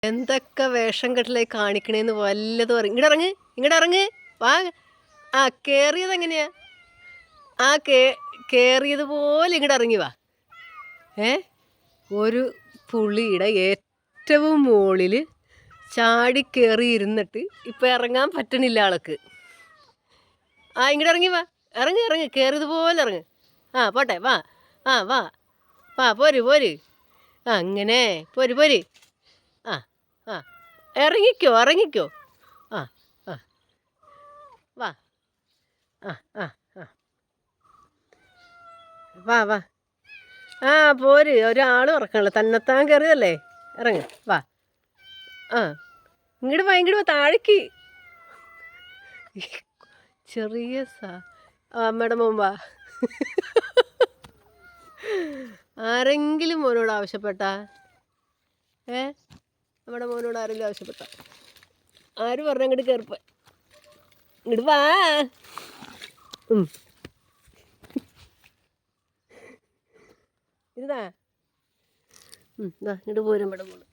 എന്തൊക്കെ വേഷം കെട്ടലായി കാണിക്കണേന്ന് വല്ലതും പറയും. ഇങ്ങോട്ട് ഇറങ്ങ് വാ. ആ കേറിയത് എങ്ങനെയാ? ആ കേറിയതുപോലെ ഇങ്ങോട്ട് ഇറങ്ങി വാ. ഒരു പുളിയുടെ ഏറ്റവും മുകളിൽ ചാടി കയറി ഇരുന്നിട്ട് ഇപ്പം ഇറങ്ങാൻ പറ്റണില്ല ആൾക്ക്. ഇങ്ങോട്ട് ഇറങ്ങി വാ. ഇറങ്ങ് കയറിയതുപോലെ ഇറങ്ങ്. പോട്ടെ വാ. വാ വാ പോര്. അങ്ങനെ പോര്. ഇറങ്ങിക്കോ. ആ വാ. വാ. പോര്. ഒരാളും ഇറക്കണല്ലോ, തന്നെത്താൻ കയറിയതല്ലേ. ഇറങ്ങ് വാ. ഇങ്ങോട്ട് വാ താഴേക്ക്. ചെറിയ അമ്മയുടെ മോൻ വാ. ആരെങ്കിലും മോനോട് ആവശ്യപ്പെട്ടാ? നമ്മുടെ മോനോട് ആരെങ്കിലും ആവശ്യപ്പെട്ടാ? ആര് പറഞ്ഞ ഇങ്ങോട്ട് കയറിപ്പോ? ഇങ്ങോട്ട് വാ. ഇങ്ങോട്ട് പോരും ഇവിടെ മോള്.